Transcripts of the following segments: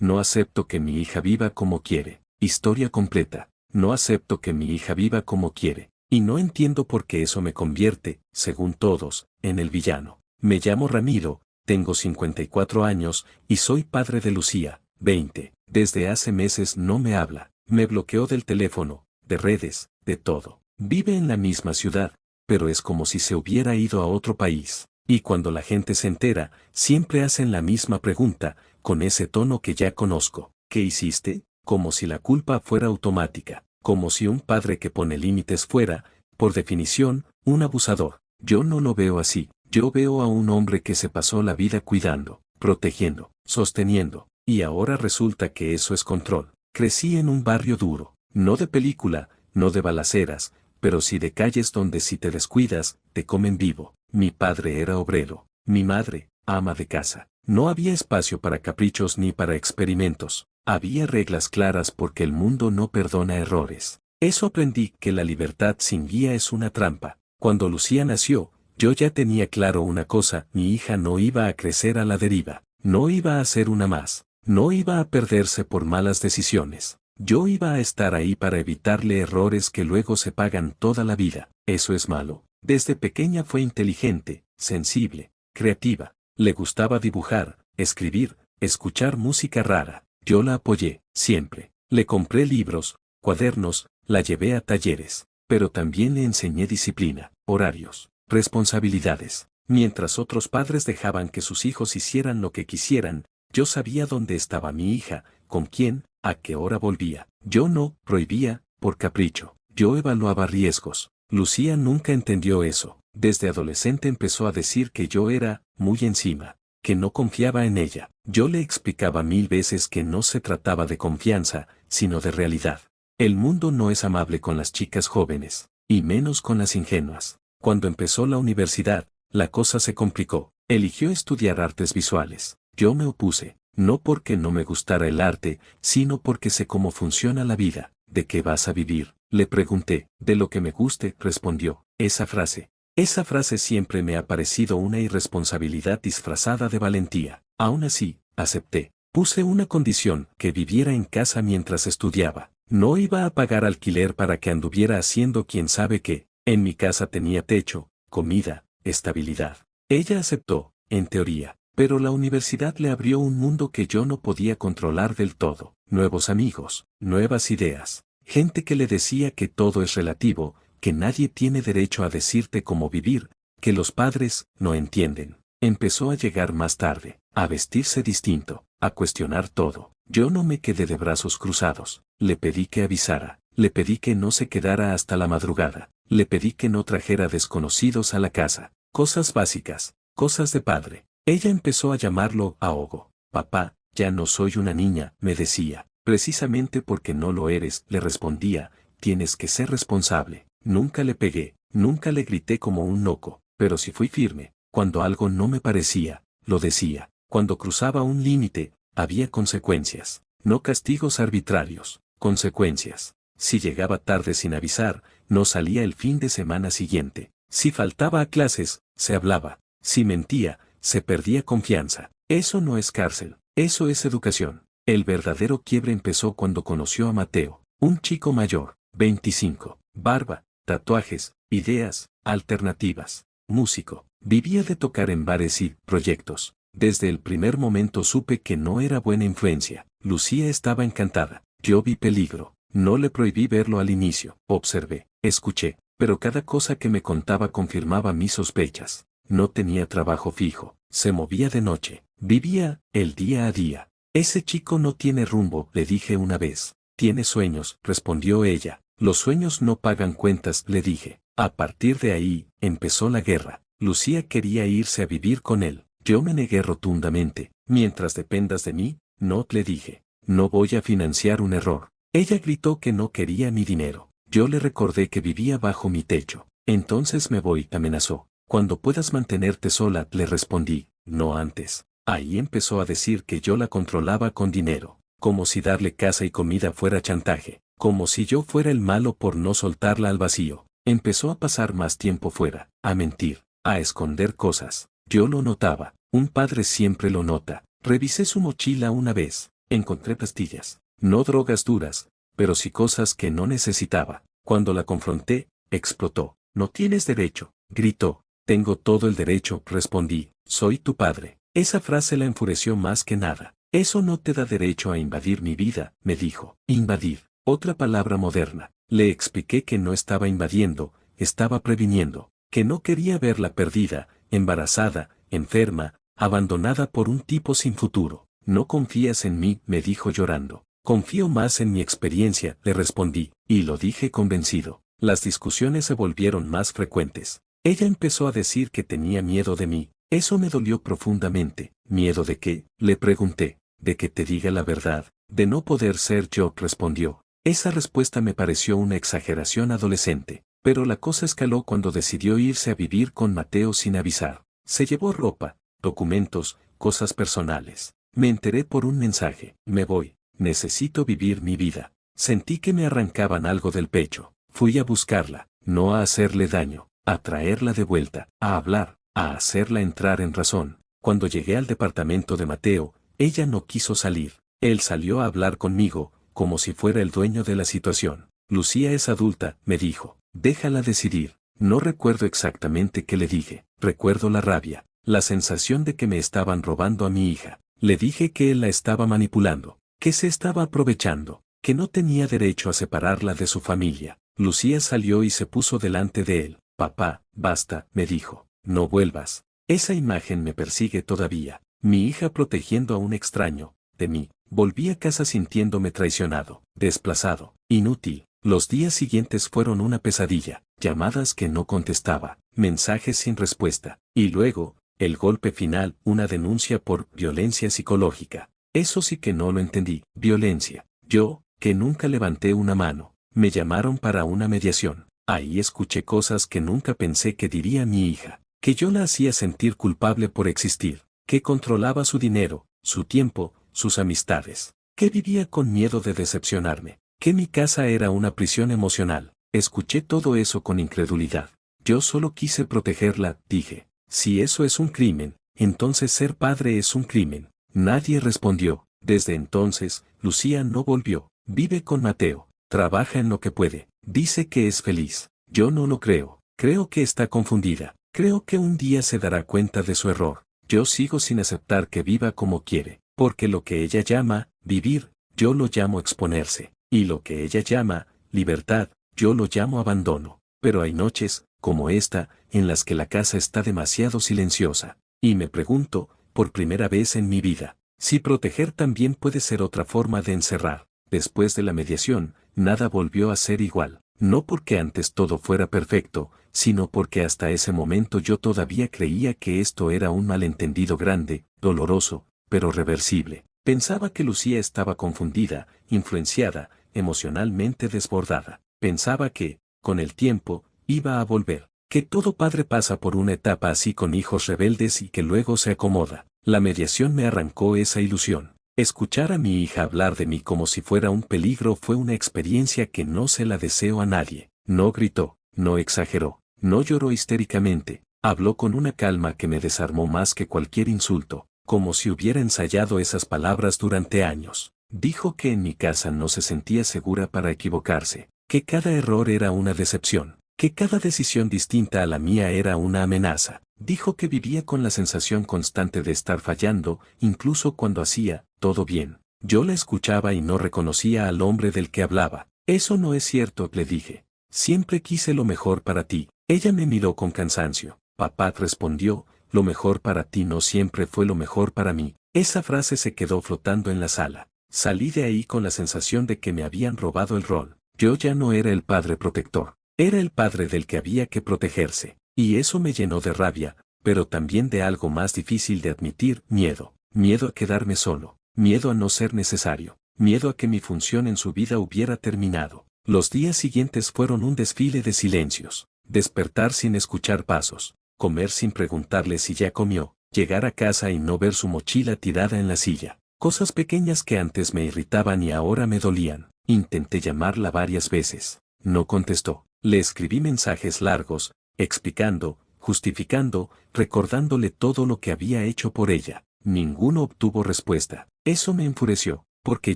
No acepto que mi hija viva como quiere. Historia completa. No acepto que mi hija viva como quiere. Y no entiendo por qué eso me convierte, según todos, en el villano. Me llamo Ramiro, tengo 54 años, y soy padre de Lucía, 20. Desde hace meses no me habla, me bloqueó del teléfono, de redes, de todo. Vive en la misma ciudad, pero es como si se hubiera ido a otro país. Y cuando la gente se entera, siempre hacen la misma pregunta, con ese tono que ya conozco. ¿Qué hiciste? Como si la culpa fuera automática, como si un padre que pone límites fuera, por definición, un abusador. Yo no lo veo así, yo veo a un hombre que se pasó la vida cuidando, protegiendo, sosteniendo, y ahora resulta que eso es control. Crecí en un barrio duro, no de película, no de balaceras, pero sí de calles donde si te descuidas, te comen vivo. Mi padre era obrero, mi madre, ama de casa. No había espacio para caprichos ni para experimentos. Había reglas claras porque el mundo no perdona errores. Eso aprendí, que la libertad sin guía es una trampa. Cuando Lucía nació, yo ya tenía claro una cosa: mi hija no iba a crecer a la deriva, no iba a ser una más, no iba a perderse por malas decisiones. Yo iba a estar ahí para evitarle errores que luego se pagan toda la vida. ¿Eso es malo? Desde pequeña fue inteligente, sensible, creativa. Le gustaba dibujar, escribir, escuchar música rara. Yo la apoyé, siempre. Le compré libros, cuadernos, la llevé a talleres, pero también le enseñé disciplina, horarios, responsabilidades. Mientras otros padres dejaban que sus hijos hicieran lo que quisieran, yo sabía dónde estaba mi hija, con quién, a qué hora volvía. Yo no prohibía, por capricho. Yo evaluaba riesgos. Lucía nunca entendió eso. Desde adolescente empezó a decir que yo era muy encima, que no confiaba en ella. Yo le explicaba 1000 veces que no se trataba de confianza, sino de realidad. El mundo no es amable con las chicas jóvenes, y menos con las ingenuas. Cuando empezó la universidad, la cosa se complicó. Eligió estudiar artes visuales. Yo me opuse, no porque no me gustara el arte, sino porque sé cómo funciona la vida. ¿De qué vas a vivir?, le pregunté. De lo que me guste, respondió. Esa frase siempre me ha parecido una irresponsabilidad disfrazada de valentía. Aún así, acepté. Puse una condición: que viviera en casa mientras estudiaba. No iba a pagar alquiler para que anduviera haciendo quién sabe qué. En mi casa tenía techo, comida, estabilidad. Ella aceptó, en teoría, pero la universidad le abrió un mundo que yo no podía controlar del todo. Nuevos amigos, nuevas ideas, gente que le decía que todo es relativo, que nadie tiene derecho a decirte cómo vivir, que los padres no entienden. Empezó a llegar más tarde, a vestirse distinto, a cuestionar todo. Yo no me quedé de brazos cruzados. Le pedí que avisara, le pedí que no se quedara hasta la madrugada, le pedí que no trajera desconocidos a la casa. Cosas básicas, cosas de padre. Ella empezó a llamarlo ahogo. Papá, ya no soy una niña, me decía. Precisamente porque no lo eres, le respondía, tienes que ser responsable. Nunca le pegué, nunca le grité como un loco, pero sí fui firme. Cuando algo no me parecía, lo decía. Cuando cruzaba un límite, había consecuencias. No castigos arbitrarios, consecuencias. Si llegaba tarde sin avisar, no salía el fin de semana siguiente. Si faltaba a clases, se hablaba. Si mentía, se perdía confianza. Eso no es cárcel, eso es educación. El verdadero quiebre empezó cuando conoció a Mateo, un chico mayor, 25, barba, tatuajes, ideas, alternativas, músico. Vivía de tocar en bares y proyectos. Desde el primer momento supe que no era buena influencia. Lucía estaba encantada. Yo vi peligro. No le prohibí verlo al inicio. Observé, escuché, pero cada cosa que me contaba confirmaba mis sospechas. No tenía trabajo fijo, se movía de noche, vivía el día a día. Ese chico no tiene rumbo, le dije una vez. Tiene sueños, respondió ella. Los sueños no pagan cuentas, le dije. A partir de ahí, empezó la guerra. Lucía quería irse a vivir con él. Yo me negué rotundamente. Mientras dependas de mí, no, le dije. No voy a financiar un error. Ella gritó que no quería mi dinero. Yo le recordé que vivía bajo mi techo. Entonces me voy, amenazó. Cuando puedas mantenerte sola, le respondí. No antes. Ahí empezó a decir que yo la controlaba con dinero. Como si darle casa y comida fuera chantaje. Como si yo fuera el malo por no soltarla al vacío. Empezó a pasar más tiempo fuera, a mentir, a esconder cosas. Yo lo notaba. Un padre siempre lo nota. Revisé su mochila una vez. Encontré pastillas. No drogas duras, pero sí cosas que no necesitaba. Cuando la confronté, explotó. No tienes derecho, gritó. Tengo todo el derecho, respondí. Soy tu padre. Esa frase la enfureció más que nada. Eso no te da derecho a invadir mi vida, me dijo. Invadir. Otra palabra moderna. Le expliqué que no estaba invadiendo, estaba previniendo, que no quería verla perdida, embarazada, enferma, abandonada por un tipo sin futuro. No confías en mí, me dijo llorando. Confío más en mi experiencia, le respondí, y lo dije convencido. Las discusiones se volvieron más frecuentes. Ella empezó a decir que tenía miedo de mí. Eso me dolió profundamente. ¿Miedo de qué? Le pregunté. De que te diga la verdad, de no poder ser yo, respondió. Esa respuesta me pareció una exageración adolescente, pero la cosa escaló cuando decidió irse a vivir con Mateo sin avisar. Se llevó ropa, documentos, cosas personales. Me enteré por un mensaje. Me voy. Necesito vivir mi vida. Sentí que me arrancaban algo del pecho. Fui a buscarla, no a hacerle daño, a traerla de vuelta, a hablar, a hacerla entrar en razón. Cuando llegué al departamento de Mateo, ella no quiso salir. Él salió a hablar conmigo, como si fuera el dueño de la situación. Lucía es adulta, me dijo. Déjala decidir. No recuerdo exactamente qué le dije. Recuerdo la rabia, la sensación de que me estaban robando a mi hija. Le dije que él la estaba manipulando, que se estaba aprovechando, que no tenía derecho a separarla de su familia. Lucía salió y se puso delante de él. Papá, basta, me dijo. No vuelvas. Esa imagen me persigue todavía. Mi hija protegiendo a un extraño, de mí. Volví a casa sintiéndome traicionado, desplazado, inútil. Los días siguientes fueron una pesadilla, llamadas que no contestaba, mensajes sin respuesta, y luego, el golpe final, una denuncia por violencia psicológica. Eso sí que no lo entendí, violencia. Yo, que nunca levanté una mano, me llamaron para una mediación. Ahí escuché cosas que nunca pensé que diría mi hija, que yo la hacía sentir culpable por existir, que controlaba su dinero, su tiempo, sus amistades, que vivía con miedo de decepcionarme, que mi casa era una prisión emocional. Escuché todo eso con incredulidad. Yo solo quise protegerla, dije. Si eso es un crimen, entonces ser padre es un crimen. Nadie respondió. Desde entonces, Lucía no volvió. Vive con Mateo, trabaja en lo que puede, dice que es feliz. Yo no lo creo. Creo que está confundida. Creo que un día se dará cuenta de su error. Yo sigo sin aceptar que viva como quiere. Porque lo que ella llama, vivir, yo lo llamo exponerse, y lo que ella llama, libertad, yo lo llamo abandono. Pero hay noches, como esta, en las que la casa está demasiado silenciosa, y me pregunto, por primera vez en mi vida, si proteger también puede ser otra forma de encerrar. Después de la mediación, nada volvió a ser igual, no porque antes todo fuera perfecto, sino porque hasta ese momento yo todavía creía que esto era un malentendido grande, doloroso, pero reversible. Pensaba que Lucía estaba confundida, influenciada, emocionalmente desbordada. Pensaba que, con el tiempo, iba a volver. Que todo padre pasa por una etapa así con hijos rebeldes y que luego se acomoda. La mediación me arrancó esa ilusión. Escuchar a mi hija hablar de mí como si fuera un peligro fue una experiencia que no se la deseo a nadie. No gritó, no exageró, no lloró histéricamente. Habló con una calma que me desarmó más que cualquier insulto. Como si hubiera ensayado esas palabras durante años. Dijo que en mi casa no se sentía segura para equivocarse, que cada error era una decepción, que cada decisión distinta a la mía era una amenaza. Dijo que vivía con la sensación constante de estar fallando, incluso cuando hacía todo bien. Yo la escuchaba y no reconocía al hombre del que hablaba. Eso no es cierto, le dije. Siempre quise lo mejor para ti. Ella me miró con cansancio. Papá respondió, lo mejor para ti no siempre fue lo mejor para mí. Esa frase se quedó flotando en la sala. Salí de ahí con la sensación de que me habían robado el rol. Yo ya no era el padre protector. Era el padre del que había que protegerse. Y eso me llenó de rabia, pero también de algo más difícil de admitir, miedo. Miedo a quedarme solo. Miedo a no ser necesario. Miedo a que mi función en su vida hubiera terminado. Los días siguientes fueron un desfile de silencios. Despertar sin escuchar pasos. Comer sin preguntarle si ya comió, llegar a casa y no ver su mochila tirada en la silla. Cosas pequeñas que antes me irritaban y ahora me dolían. Intenté llamarla varias veces. No contestó. Le escribí mensajes largos, explicando, justificando, recordándole todo lo que había hecho por ella. Ninguno obtuvo respuesta. Eso me enfureció. Porque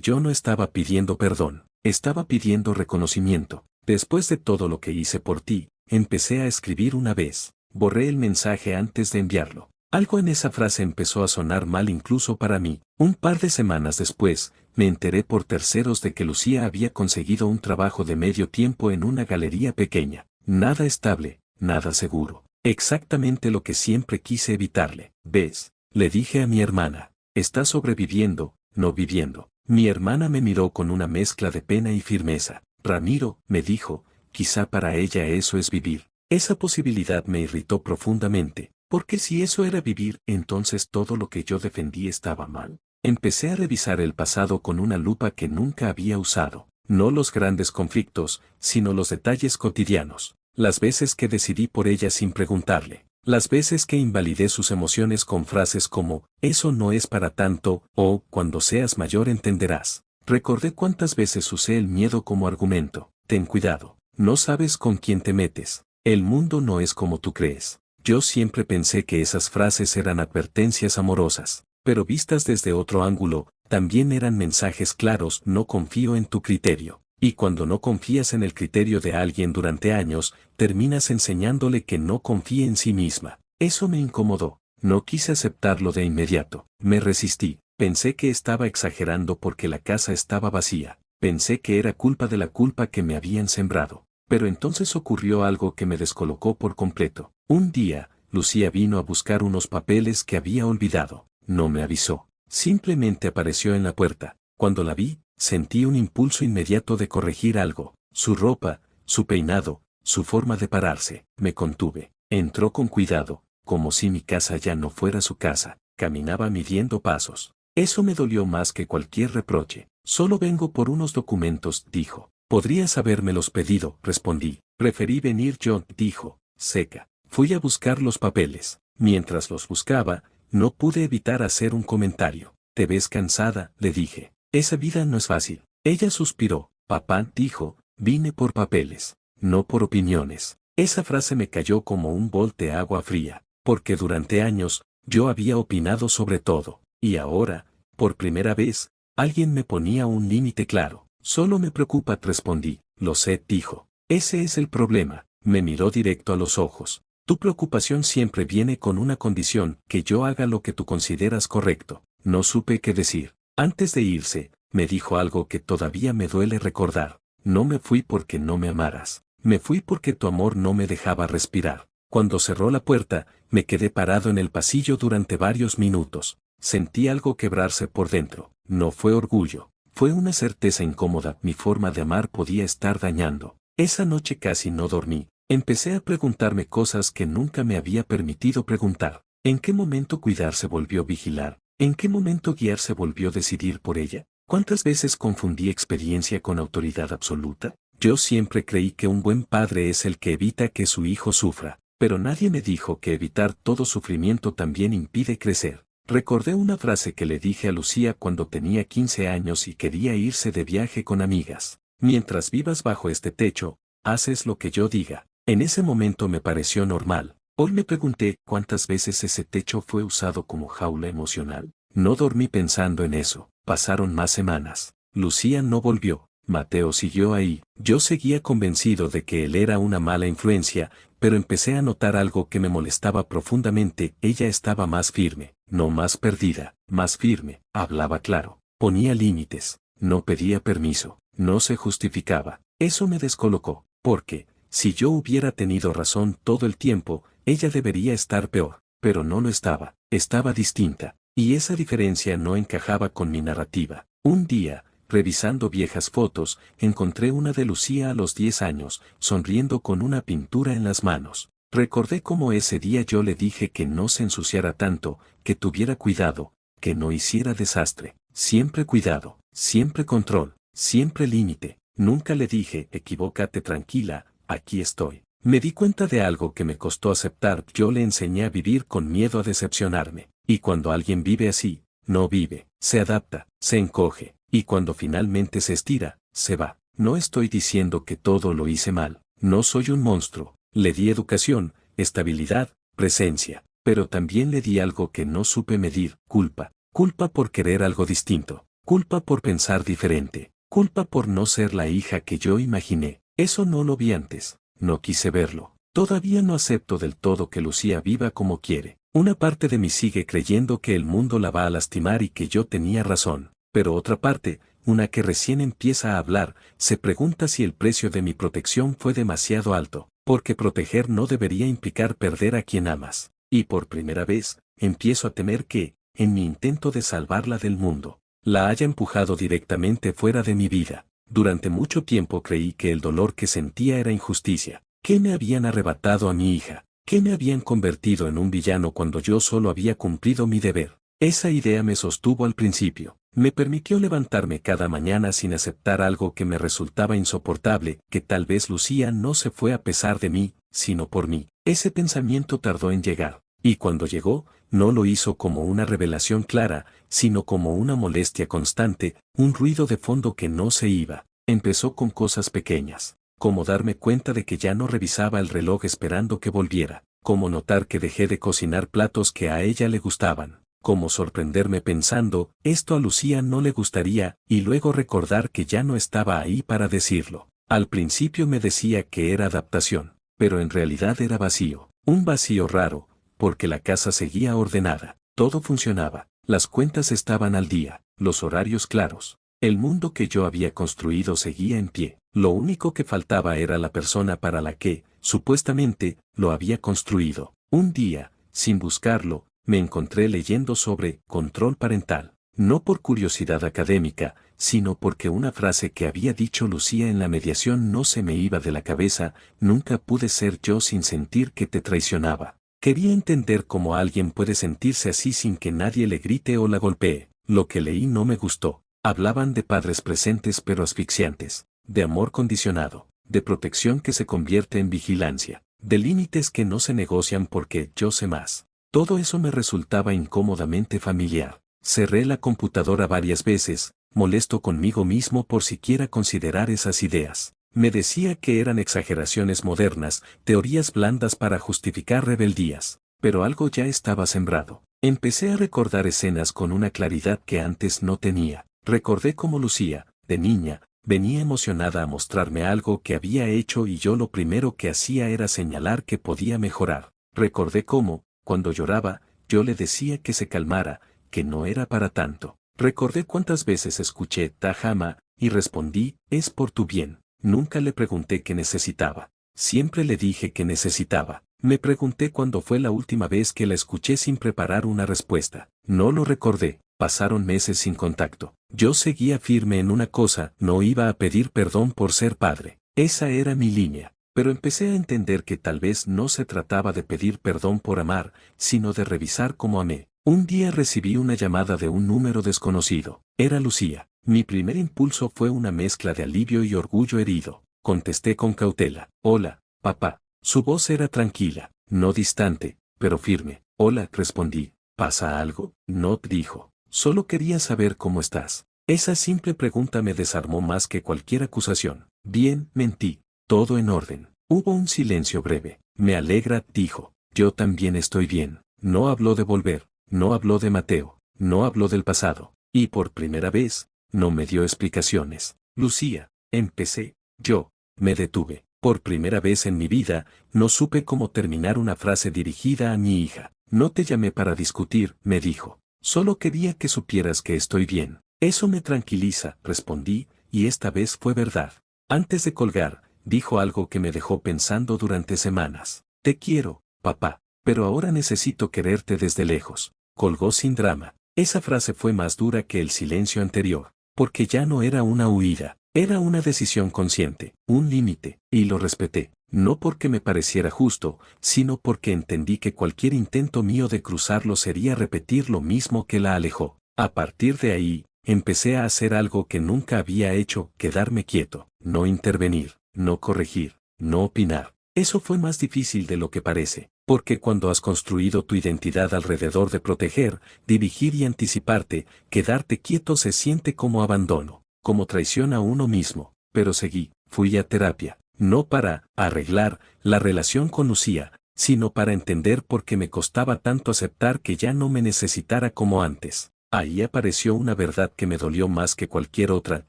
yo no estaba pidiendo perdón, estaba pidiendo reconocimiento. Después de todo lo que hice por ti, empecé a escribir una vez. Borré el mensaje antes de enviarlo. Algo en esa frase empezó a sonar mal incluso para mí. Un par de semanas después, me enteré por terceros de que Lucía había conseguido un trabajo de medio tiempo en una galería pequeña. Nada estable, nada seguro. Exactamente lo que siempre quise evitarle. ¿Ves? Le dije a mi hermana. Está sobreviviendo, no viviendo. Mi hermana me miró con una mezcla de pena y firmeza. Ramiro, me dijo, quizá para ella eso es vivir. Esa posibilidad me irritó profundamente, porque si eso era vivir, entonces todo lo que yo defendí estaba mal. Empecé a revisar el pasado con una lupa que nunca había usado, no los grandes conflictos, sino los detalles cotidianos, las veces que decidí por ella sin preguntarle, las veces que invalidé sus emociones con frases como, eso no es para tanto, o, cuando seas mayor entenderás. Recordé cuántas veces usé el miedo como argumento. Ten cuidado, no sabes con quién te metes. El mundo no es como tú crees. Yo siempre pensé que esas frases eran advertencias amorosas, pero vistas desde otro ángulo, también eran mensajes claros. No confío en tu criterio. Y cuando no confías en el criterio de alguien durante años, terminas enseñándole que no confíe en sí misma. Eso me incomodó. No quise aceptarlo de inmediato. Me resistí. Pensé que estaba exagerando porque la casa estaba vacía. Pensé que era culpa de la culpa que me habían sembrado. Pero entonces ocurrió algo que me descolocó por completo. Un día, Lucía vino a buscar unos papeles que había olvidado. No me avisó. Simplemente apareció en la puerta. Cuando la vi, sentí un impulso inmediato de corregir algo. Su ropa, su peinado, su forma de pararse. Me contuve. Entró con cuidado, como si mi casa ya no fuera su casa. Caminaba midiendo pasos. Eso me dolió más que cualquier reproche. Solo vengo por unos documentos, dijo. Podrías habérmelos pedido, respondí. Preferí venir yo, dijo, seca. Fui a buscar los papeles. Mientras los buscaba, no pude evitar hacer un comentario. Te ves cansada, le dije. Esa vida no es fácil. Ella suspiró. Papá, dijo, vine por papeles, no por opiniones. Esa frase me cayó como un bol de agua fría, porque durante años, yo había opinado sobre todo. Y ahora, por primera vez, alguien me ponía un límite claro. Solo me preocupa, respondí. Lo sé, dijo. Ese es el problema. Me miró directo a los ojos. Tu preocupación siempre viene con una condición, que yo haga lo que tú consideras correcto. No supe qué decir. Antes de irse, me dijo algo que todavía me duele recordar. No me fui porque no me amaras. Me fui porque tu amor no me dejaba respirar. Cuando cerró la puerta, me quedé parado en el pasillo durante varios minutos. Sentí algo quebrarse por dentro. No fue orgullo. Fue una certeza incómoda. Mi forma de amar podía estar dañando. Esa noche casi no dormí. Empecé a preguntarme cosas que nunca me había permitido preguntar. ¿En qué momento cuidar se volvió vigilar? ¿En qué momento guiar se volvió decidir por ella? ¿Cuántas veces confundí experiencia con autoridad absoluta? Yo siempre creí que un buen padre es el que evita que su hijo sufra, pero nadie me dijo que evitar todo sufrimiento también impide crecer. Recordé una frase que le dije a Lucía cuando tenía 15 años y quería irse de viaje con amigas. Mientras vivas bajo este techo, haces lo que yo diga. En ese momento me pareció normal. Hoy me pregunté cuántas veces ese techo fue usado como jaula emocional. No dormí pensando en eso. Pasaron más semanas. Lucía no volvió. Mateo siguió ahí. Yo seguía convencido de que él era una mala influencia, pero empecé a notar algo que me molestaba profundamente. Ella estaba más firme, no más perdida, más firme. Hablaba claro. Ponía límites. No pedía permiso. No se justificaba. Eso me descolocó, porque, si yo hubiera tenido razón todo el tiempo, ella debería estar peor, pero no lo estaba. Estaba distinta. Y esa diferencia no encajaba con mi narrativa. Un día, revisando viejas fotos, encontré una de Lucía a los 10 años, sonriendo con una pintura en las manos. Recordé cómo ese día yo le dije que no se ensuciara tanto, que tuviera cuidado, que no hiciera desastre. Siempre cuidado, siempre control, siempre límite. Nunca le dije, equivócate tranquila, aquí estoy. Me di cuenta de algo que me costó aceptar. Yo le enseñé a vivir con miedo a decepcionarme. Y cuando alguien vive así, no vive, se adapta, se encoge, y cuando finalmente se estira, se va. No estoy diciendo que todo lo hice mal, no soy un monstruo. Le di educación, estabilidad, presencia, pero también le di algo que no supe medir, culpa. Culpa por querer algo distinto. culpa por pensar diferente, culpa por no ser la hija que yo imaginé. Eso no lo vi antes, no quise verlo. Todavía no acepto del todo que Lucía viva como quiere. Una parte de mí sigue creyendo que el mundo la va a lastimar y que yo tenía razón, pero otra parte, una que recién empieza a hablar, se pregunta si el precio de mi protección fue demasiado alto, porque proteger no debería implicar perder a quien amas. Y por primera vez, empiezo a temer que, en mi intento de salvarla del mundo, la haya empujado directamente fuera de mi vida. Durante mucho tiempo creí que el dolor que sentía era injusticia, que me habían arrebatado a mi hija, que me habían convertido en un villano cuando yo solo había cumplido mi deber. Esa idea me sostuvo al principio, me permitió levantarme cada mañana sin aceptar algo que me resultaba insoportable, que tal vez Lucía no se fue a pesar de mí, sino por mí. Ese pensamiento tardó en llegar, y cuando llegó, no lo hizo como una revelación clara, sino como una molestia constante, un ruido de fondo que no se iba. Empezó con cosas pequeñas, como darme cuenta de que ya no revisaba el reloj esperando que volviera, como notar que dejé de cocinar platos que a ella le gustaban, como sorprenderme pensando, esto a Lucía no le gustaría, y luego recordar que ya no estaba ahí para decirlo. Al principio me decía que era adaptación, pero en realidad era vacío, un vacío raro, porque la casa seguía ordenada, todo funcionaba, las cuentas estaban al día, los horarios claros. El mundo que yo había construido seguía en pie, lo único que faltaba era la persona para la que, supuestamente, lo había construido. Un día, sin buscarlo, me encontré leyendo sobre control parental, no por curiosidad académica, sino porque una frase que había dicho Lucía en la mediación no se me iba de la cabeza, nunca pude ser yo sin sentir que te traicionaba. Quería entender cómo alguien puede sentirse así sin que nadie le grite o la golpee. Lo que leí no me gustó. Hablaban de padres presentes pero asfixiantes, de amor condicionado, de protección que se convierte en vigilancia, de límites que no se negocian porque yo sé más. Todo eso me resultaba incómodamente familiar. Cerré la computadora varias veces, molesto conmigo mismo por siquiera considerar esas ideas. Me decía que eran exageraciones modernas, teorías blandas para justificar rebeldías, pero algo ya estaba sembrado. Empecé a recordar escenas con una claridad que antes no tenía. Recordé cómo Lucía, de niña, venía emocionada a mostrarme algo que había hecho y yo lo primero que hacía era señalar que podía mejorar. Recordé cómo, cuando lloraba, yo le decía que se calmara, que no era para tanto. Recordé cuántas veces escuché Tajama, y respondí, es por tu bien. Nunca le pregunté qué necesitaba. Siempre le dije que necesitaba. Me pregunté cuándo fue la última vez que la escuché sin preparar una respuesta. No lo recordé. Pasaron meses sin contacto. Yo seguía firme en una cosa, no iba a pedir perdón por ser padre. Esa era mi línea. Pero empecé a entender que tal vez no se trataba de pedir perdón por amar, sino de revisar cómo amé. Un día recibí una llamada de un número desconocido. Era Lucía. Mi primer impulso fue una mezcla de alivio y orgullo herido. Contesté con cautela. Hola, papá. Su voz era tranquila, no distante, pero firme. Hola, respondí. ¿Pasa algo? No, dijo. Solo quería saber cómo estás. Esa simple pregunta me desarmó más que cualquier acusación. Bien, mentí. Todo en orden. Hubo un silencio breve. Me alegra, dijo. Yo también estoy bien. No habló de volver, no habló de Mateo, no habló del pasado. Y por primera vez, no me dio explicaciones. Lucía, empecé. Yo, me detuve. Por primera vez en mi vida, no supe cómo terminar una frase dirigida a mi hija. No te llamé para discutir, me dijo. Solo quería que supieras que estoy bien. Eso me tranquiliza, respondí, y esta vez fue verdad. Antes de colgar, dijo algo que me dejó pensando durante semanas. Te quiero, papá, pero ahora necesito quererte desde lejos. Colgó sin drama. Esa frase fue más dura que el silencio anterior, porque ya no era una huida, era una decisión consciente, un límite, y lo respeté, no porque me pareciera justo, sino porque entendí que cualquier intento mío de cruzarlo sería repetir lo mismo que la alejó. A partir de ahí, empecé a hacer algo que nunca había hecho, quedarme quieto, no intervenir, no corregir, no opinar. Eso fue más difícil de lo que parece, porque cuando has construido tu identidad alrededor de proteger, dirigir y anticiparte, quedarte quieto se siente como abandono, como traición a uno mismo. Pero seguí, fui a terapia, no para arreglar la relación con Lucía, sino para entender por qué me costaba tanto aceptar que ya no me necesitara como antes. Ahí apareció una verdad que me dolió más que cualquier otra.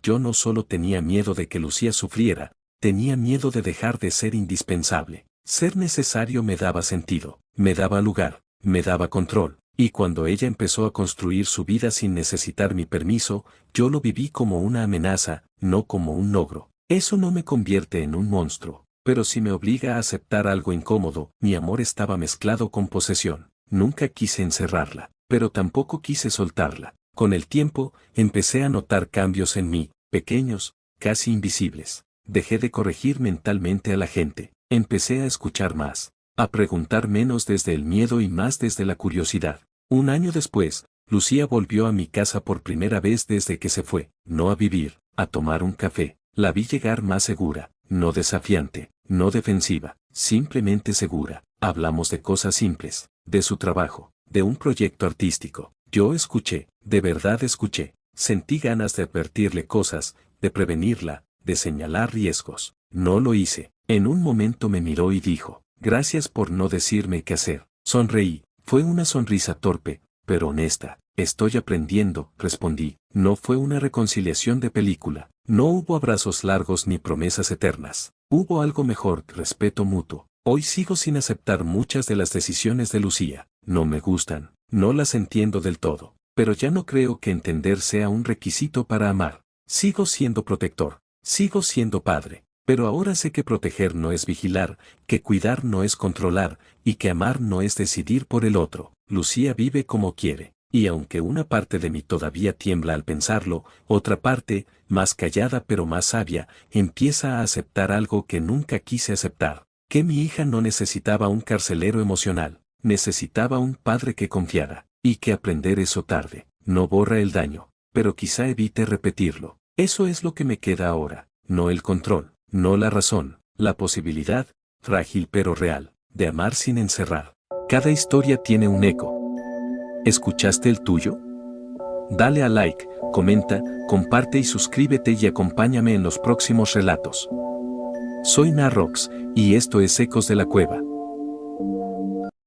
Yo no solo tenía miedo de que Lucía sufriera, tenía miedo de dejar de ser indispensable. Ser necesario me daba sentido, me daba lugar, me daba control. Y cuando ella empezó a construir su vida sin necesitar mi permiso, yo lo viví como una amenaza, no como un logro. Eso no me convierte en un monstruo, pero sí me obliga a aceptar algo incómodo. Mi amor estaba mezclado con posesión. Nunca quise encerrarla, pero tampoco quise soltarla. Con el tiempo, empecé a notar cambios en mí, pequeños, casi invisibles. Dejé de corregir mentalmente a la gente. Empecé a escuchar más, a preguntar menos desde el miedo y más desde la curiosidad. Un año después, Lucía volvió a mi casa por primera vez desde que se fue, no a vivir, a tomar un café. La vi llegar más segura, no desafiante, no defensiva, simplemente segura. Hablamos de cosas simples, de su trabajo, de un proyecto artístico. Yo escuché, de verdad escuché. Sentí ganas de advertirle cosas, de prevenirla, de señalar riesgos. No lo hice. En un momento me miró y dijo, gracias por no decirme qué hacer. Sonreí. Fue una sonrisa torpe, pero honesta. Estoy aprendiendo, respondí. No fue una reconciliación de película. No hubo abrazos largos ni promesas eternas. Hubo algo mejor, respeto mutuo. Hoy sigo sin aceptar muchas de las decisiones de Lucía. No me gustan, no las entiendo del todo. Pero ya no creo que entender sea un requisito para amar. Sigo siendo protector. Sigo siendo padre. Pero ahora sé que proteger no es vigilar, que cuidar no es controlar, y que amar no es decidir por el otro. Lucía vive como quiere. Y aunque una parte de mí todavía tiembla al pensarlo, otra parte, más callada pero más sabia, empieza a aceptar algo que nunca quise aceptar. Que mi hija no necesitaba un carcelero emocional, necesitaba un padre que confiara, y que aprender eso tarde, no borra el daño, pero quizá evite repetirlo. Eso es lo que me queda ahora, no el control, no la razón, la posibilidad, frágil pero real, de amar sin encerrar. Cada historia tiene un eco. ¿Escuchaste el tuyo? Dale a like, comenta, comparte y suscríbete y acompáñame en los próximos relatos. Soy Narrox, y esto es Ecos de la Cueva.